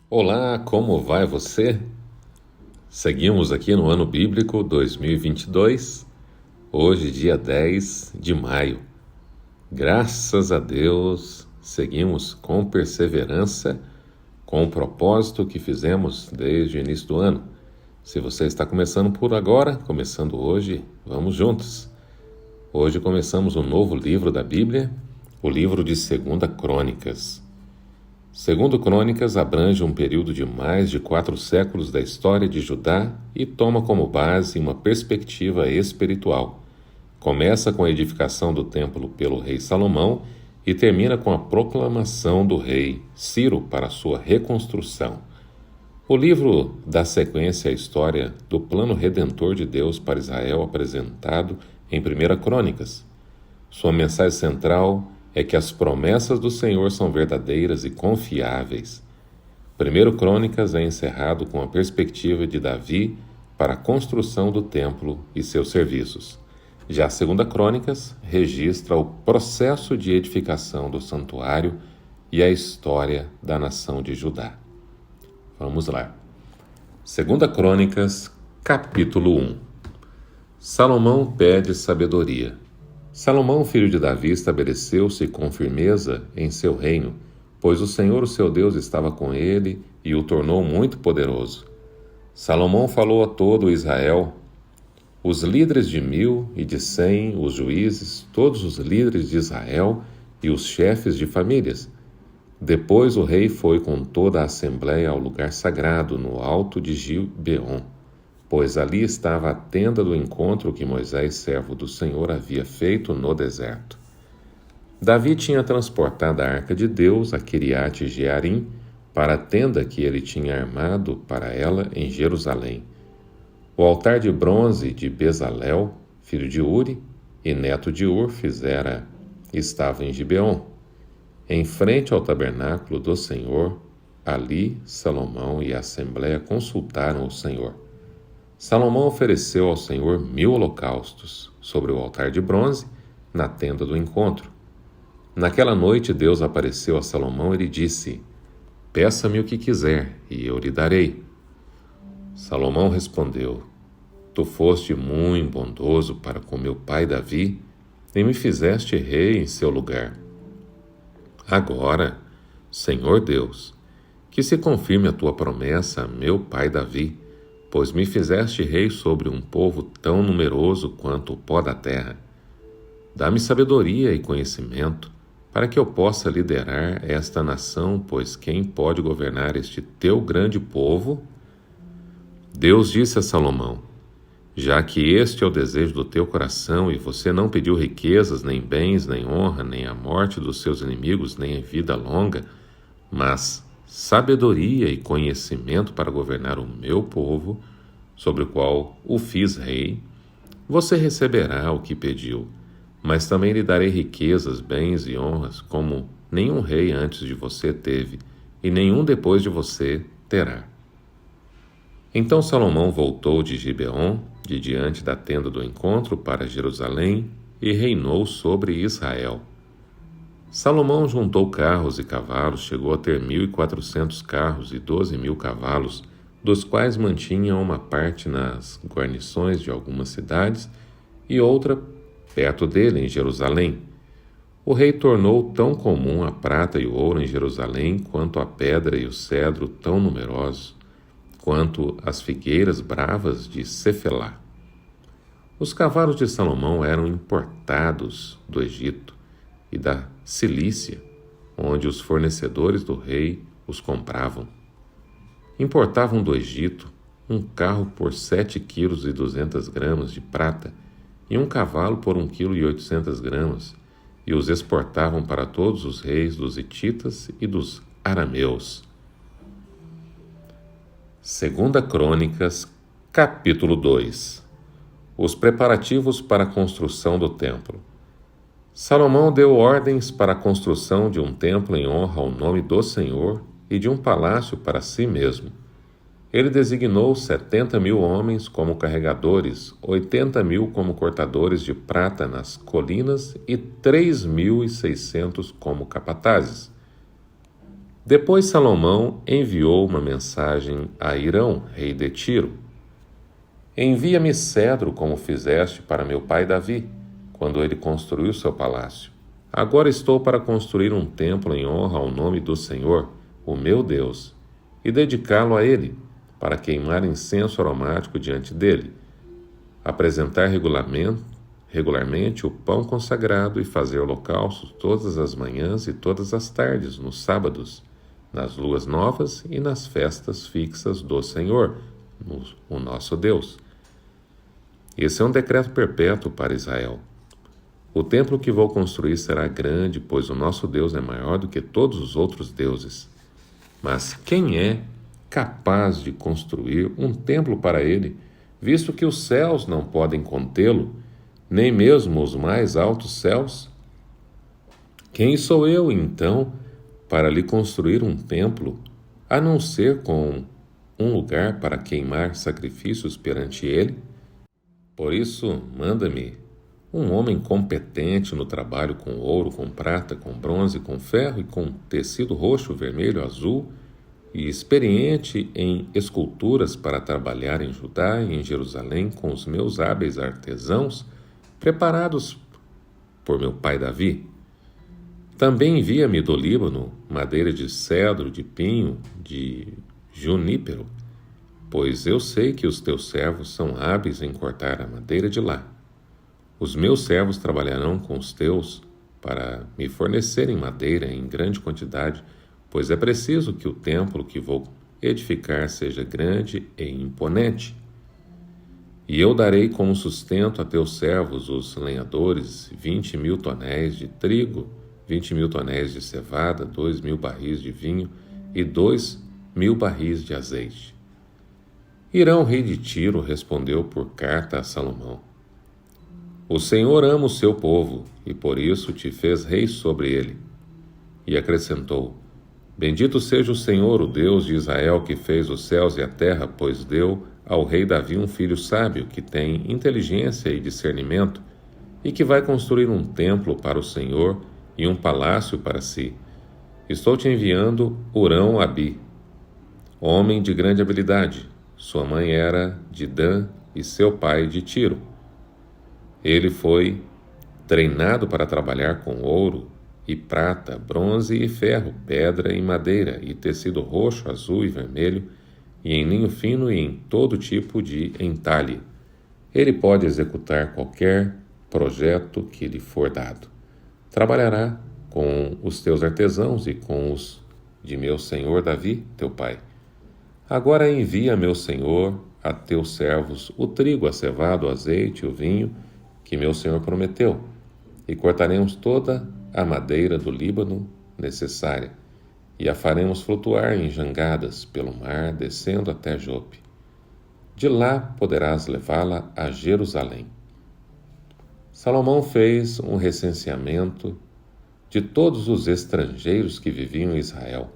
Olá, como vai você? Seguimos aqui no ano bíblico 2022, hoje dia 10 de maio. Graças a Deus, seguimos com perseverança, com o propósito que fizemos desde o início do ano. Se você está começando por agora, começando hoje, vamos juntos. Hoje começamos um novo livro da Bíblia, o livro de 2 Crônicas. 2 Crônicas abrange um período de mais de 4 séculos da história de Judá e toma como base uma perspectiva espiritual. Começa com a edificação do templo pelo rei Salomão e termina com a proclamação do rei Ciro para sua reconstrução. O livro dá sequência à história do plano redentor de Deus para Israel apresentado em 1 Crônicas. Sua mensagem central é que as promessas do Senhor são verdadeiras e confiáveis. 1 Crônicas é encerrado com a perspectiva de Davi para a construção do templo e seus serviços. Já 2 Crônicas registra o processo de edificação do santuário e a história da nação de Judá. Vamos lá. 2 Crônicas, capítulo 1. Salomão pede sabedoria. Salomão, filho de Davi, estabeleceu-se com firmeza em seu reino, pois o Senhor, o seu Deus, estava com ele e o tornou muito poderoso. Salomão falou a todo Israel, os líderes de 1000 e de 100, os juízes, todos os líderes de Israel e os chefes de famílias. Depois o rei foi com toda a assembleia ao lugar sagrado, no alto de Gibeon, pois ali estava a tenda do encontro que Moisés, servo do Senhor, havia feito no deserto. Davi tinha transportado a arca de Deus a Quiriate Jearim para a tenda que ele tinha armado para ela em Jerusalém. O altar de bronze de Bezalel, filho de Uri e neto de Ur, estava em Gibeon. Em frente ao tabernáculo do Senhor, ali Salomão e a assembleia consultaram o Senhor. Salomão ofereceu ao Senhor 1000 holocaustos sobre o altar de bronze, na tenda do encontro. Naquela noite Deus apareceu a Salomão e lhe disse, peça-me o que quiser, e eu lhe darei. Salomão respondeu, tu foste muito bondoso para com meu pai Davi, e me fizeste rei em seu lugar. Agora, Senhor Deus, que se confirme a tua promessa a meu pai Davi, pois me fizeste rei sobre um povo tão numeroso quanto o pó da terra. Dá-me sabedoria e conhecimento, para que eu possa liderar esta nação, pois quem pode governar este teu grande povo? Deus disse a Salomão, já que este é o desejo do teu coração e você não pediu riquezas, nem bens, nem honra, nem a morte dos seus inimigos, nem a vida longa, mas sabedoria e conhecimento para governar o meu povo, sobre o qual o fiz rei, você receberá o que pediu, mas também lhe darei riquezas, bens e honras, como nenhum rei antes de você teve, e nenhum depois de você terá. Então Salomão voltou de Gibeon, de diante da tenda do encontro, para Jerusalém, e reinou sobre Israel. Salomão juntou carros e cavalos, chegou a ter 1.400 carros e 12.000 cavalos, dos quais mantinha uma parte nas guarnições de algumas cidades e outra perto dele, em Jerusalém. O rei tornou tão comum a prata e o ouro em Jerusalém, quanto a pedra e o cedro tão numerosos, quanto as figueiras bravas de Cefelá. Os cavalos de Salomão eram importados do Egito e da Cilícia, onde os fornecedores do rei os compravam. Importavam do Egito um carro por 7,2 kg de prata e um cavalo por 1,8 kg, e os exportavam para todos os reis dos hititas e dos arameus. 2 Crônicas, capítulo 2. Os preparativos para a construção do templo. Salomão deu ordens para a construção de um templo em honra ao nome do Senhor e de um palácio para si mesmo. Ele designou 70.000 homens como carregadores, 80.000 como cortadores de prata nas colinas e 3.600 como capatazes. Depois Salomão enviou uma mensagem a Hirão, rei de Tiro: Envia-me cedro como fizeste para meu pai Davi, quando ele construiu seu palácio. Agora estou para construir um templo em honra ao nome do Senhor, o meu Deus, e dedicá-lo a ele, para queimar incenso aromático diante dele, apresentar regularmente o pão consagrado e fazer holocaustos todas as manhãs e todas as tardes, nos sábados, nas luas novas e nas festas fixas do Senhor, o nosso Deus. Esse é um decreto perpétuo para Israel. O templo que vou construir será grande, pois o nosso Deus é maior do que todos os outros deuses. Mas quem é capaz de construir um templo para ele, visto que os céus não podem contê-lo, nem mesmo os mais altos céus? Quem sou eu, então, para lhe construir um templo, a não ser com um lugar para queimar sacrifícios perante ele? Por isso, manda-me um homem competente no trabalho com ouro, com prata, com bronze, com ferro e com tecido roxo, vermelho, azul, e experiente em esculturas para trabalhar em Judá e em Jerusalém com os meus hábeis artesãos, preparados por meu pai Davi. Também envia-me do Líbano madeira de cedro, de pinho, de junípero, pois eu sei que os teus servos são hábeis em cortar a madeira de lá. Os meus servos trabalharão com os teus para me fornecerem madeira em grande quantidade, pois é preciso que o templo que vou edificar seja grande e imponente. E eu darei como sustento a teus servos, os lenhadores, 20.000 tonéis de trigo, 20.000 tonéis de cevada, 2.000 barris de vinho e 2.000 barris de azeite. Hirão, rei de Tiro, respondeu por carta a Salomão: O Senhor ama o seu povo, e por isso te fez rei sobre ele. E acrescentou: Bendito seja o Senhor, o Deus de Israel, que fez os céus e a terra, pois deu ao rei Davi um filho sábio, que tem inteligência e discernimento, e que vai construir um templo para o Senhor e um palácio para si. Estou te enviando Hurão-Abi, homem de grande habilidade. Sua mãe era de Dan e seu pai de Tiro. Ele foi treinado para trabalhar com ouro e prata, bronze e ferro, pedra e madeira, e tecido roxo, azul e vermelho, e em linho fino e em todo tipo de entalhe. Ele pode executar qualquer projeto que lhe for dado. Trabalhará com os teus artesãos e com os de meu senhor Davi, teu pai. Agora envia, meu senhor, a teus servos o trigo, a cevada, o azeite, o vinho, que meu senhor prometeu, e cortaremos toda a madeira do Líbano necessária, e a faremos flutuar em jangadas pelo mar, descendo até Jope. De lá poderás levá-la a Jerusalém. Salomão fez um recenseamento de todos os estrangeiros que viviam em Israel,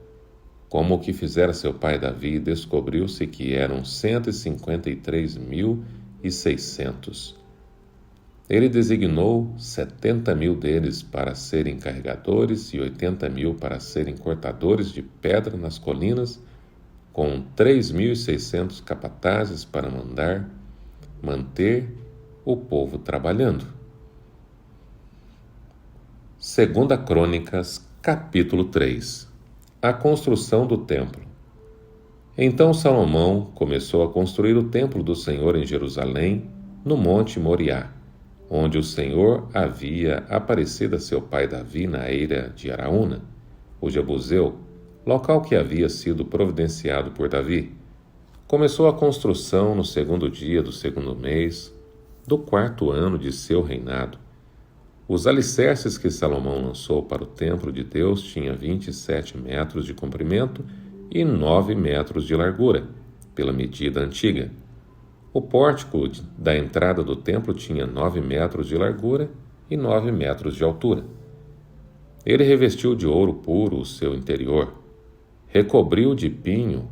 como o que fizera seu pai Davi, descobriu-se que eram 153.600. Ele designou 70.000 deles para serem carregadores e 80.000 para serem cortadores de pedra nas colinas, com 3.600 capatazes para manter o povo trabalhando. 2 Crônicas, capítulo 3. A construção do templo. Então Salomão começou a construir o templo do Senhor em Jerusalém, no monte Moriá, onde o Senhor havia aparecido a seu pai Davi na eira de Araúna, o Jebuseu, local que havia sido providenciado por Davi. Começou a construção no 2º dia do 2º mês do 4º ano de seu reinado. Os alicerces que Salomão lançou para o templo de Deus tinham 27 metros de comprimento e 9 metros de largura, pela medida antiga. O pórtico da entrada do templo tinha 9 metros de largura e 9 metros de altura. Ele revestiu de ouro puro o seu interior, recobriu de pinho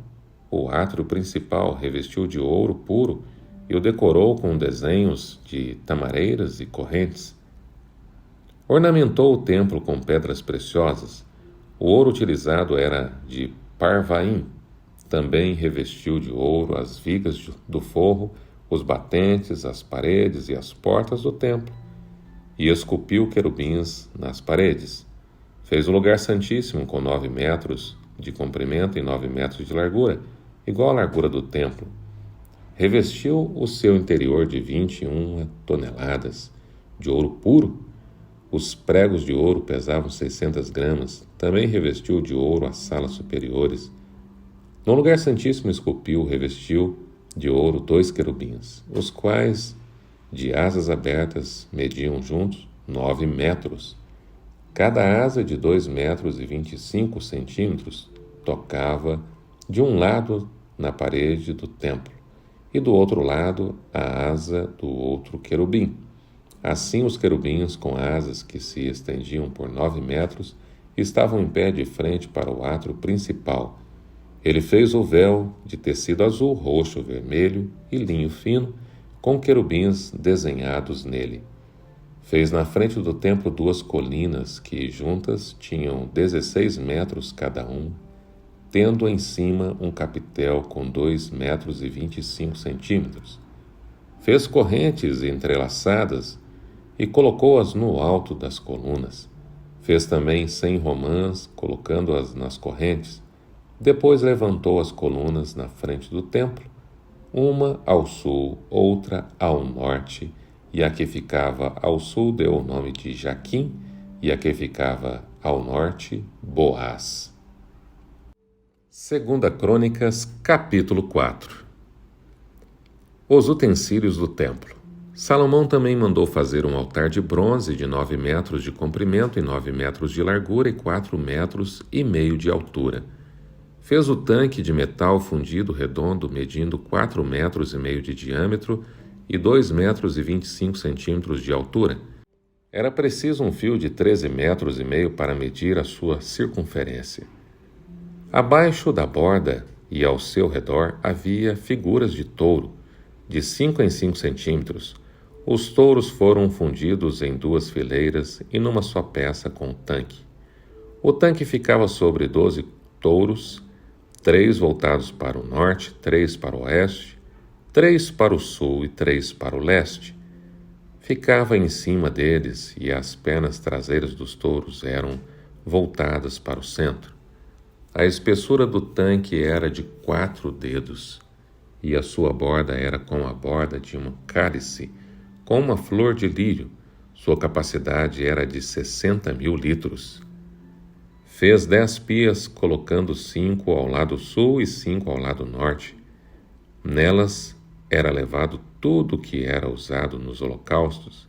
o átrio principal, revestiu de ouro puro e o decorou com desenhos de tamareiras e correntes. Ornamentou o templo com pedras preciosas. O ouro utilizado era de Parvaim. Também revestiu de ouro as vigas do forro, os batentes, as paredes e as portas do templo, e esculpiu querubins nas paredes. Fez o lugar santíssimo com 9 metros de comprimento e 9 metros de largura, igual à largura do templo. Revestiu o seu interior de 21 toneladas de ouro puro. Os pregos de ouro pesavam 600 gramas. Também revestiu de ouro as salas superiores. No lugar santíssimo revestiu de ouro 2 querubins, os quais, de asas abertas, mediam juntos 9 metros. Cada asa de 2 metros e 25 centímetros tocava de um lado na parede do templo e do outro lado a asa do outro querubim. Assim os querubins com asas que se estendiam por 9 metros estavam em pé de frente para o átrio principal. Ele fez o véu de tecido azul, roxo, vermelho e linho fino, com querubins desenhados nele. Fez na frente do templo 2 colinas que juntas tinham 16 metros cada um, tendo em cima um capitel com 2 metros e 25 centímetros. Fez correntes entrelaçadas e colocou-as no alto das colunas. Fez também 100 romãs, colocando-as nas correntes. Depois levantou as colunas na frente do templo, uma ao sul, outra ao norte, e a que ficava ao sul deu o nome de Jaquim, e a que ficava ao norte, Boaz. 2 Crônicas, capítulo 4. Os utensílios do templo. Salomão também mandou fazer um altar de bronze de 9 metros de comprimento e 9 metros de largura e 4 metros e meio de altura. Fez o tanque de metal fundido redondo, medindo 4 metros e meio de diâmetro e 2 metros e 25 centímetros de altura. Era preciso um fio de 13 metros e meio para medir a sua circunferência. Abaixo da borda e ao seu redor havia figuras de touro, de 5 em 5 centímetros. Os touros foram fundidos em 2 fileiras e numa só peça com o tanque. O tanque ficava sobre 12 touros, 3 voltados para o norte, 3 para o oeste, 3 para o sul e 3 para o leste. Ficava em cima deles e as pernas traseiras dos touros eram voltadas para o centro. A espessura do tanque era de 4 dedos e a sua borda era como a borda de um cálice, com uma flor de lírio. Sua capacidade era de 60.000 litros. Fez 10 pias, colocando 5 ao lado sul e 5 ao lado norte. Nelas era levado tudo o que era usado nos holocaustos,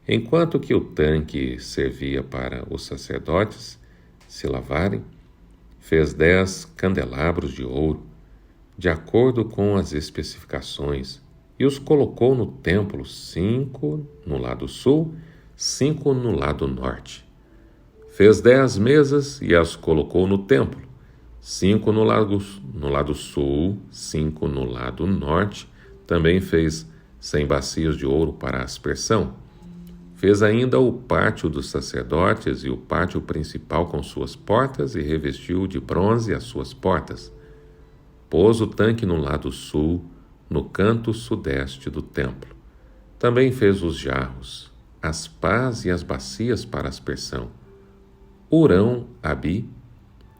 enquanto que o tanque servia para os sacerdotes se lavarem. Fez 10 candelabros de ouro, de acordo com as especificações, e os colocou no templo, 5 no lado sul, 5 no lado norte. Fez 10 mesas e as colocou no templo, 5 no lado sul, 5 no lado norte. Também fez 100 bacias de ouro para a aspersão. Fez ainda o pátio dos sacerdotes e o pátio principal com suas portas e revestiu de bronze as suas portas. Pôs o tanque no lado sul, no canto sudeste do templo. Também fez os jarros, as pás e as bacias para aspersão. Hurão-Abi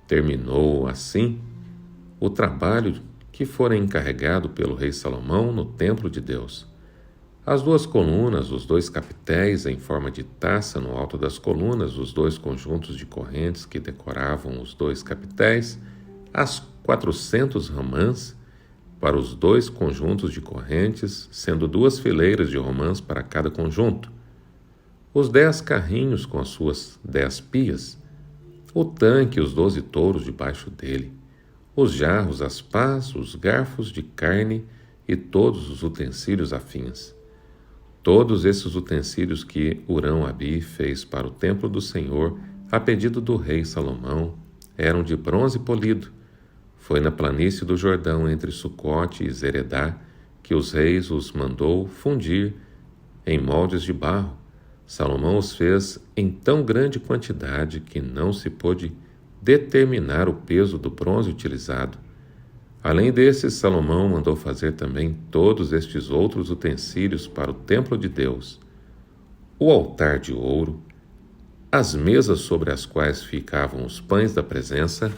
terminou assim o trabalho que fora encarregado pelo rei Salomão no templo de Deus. As 2 colunas, os 2 capitéis em forma de taça no alto das colunas, os 2 conjuntos de correntes que decoravam os 2 capitéis, as 400 romãs para os 2 conjuntos de correntes, sendo 2 fileiras de romãs para cada conjunto, os 10 carrinhos com as suas 10 pias, o tanque e os 12 touros debaixo dele, os jarros, as pás, os garfos de carne e todos os utensílios afins. Todos esses utensílios que Hurão-Abi fez para o templo do Senhor, a pedido do rei Salomão, eram de bronze polido. Foi na planície do Jordão, entre Sucote e Zeredá, que os reis os mandou fundir em moldes de barro. Salomão os fez em tão grande quantidade que não se pôde determinar o peso do bronze utilizado. Além desses, Salomão mandou fazer também todos estes outros utensílios para o templo de Deus: o altar de ouro, as mesas sobre as quais ficavam os pães da presença,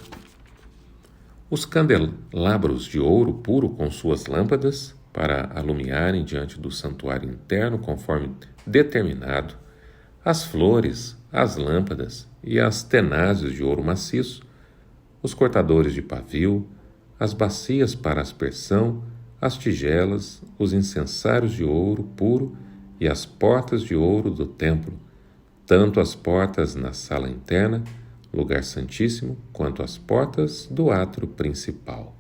os candelabros de ouro puro com suas lâmpadas, para alumiarem diante do santuário interno conforme determinado, as flores, as lâmpadas e as tenazes de ouro maciço, os cortadores de pavio, as bacias para aspersão, as tigelas, os incensários de ouro puro e as portas de ouro do templo, tanto as portas na sala interna, lugar santíssimo, quanto as portas do átrio principal.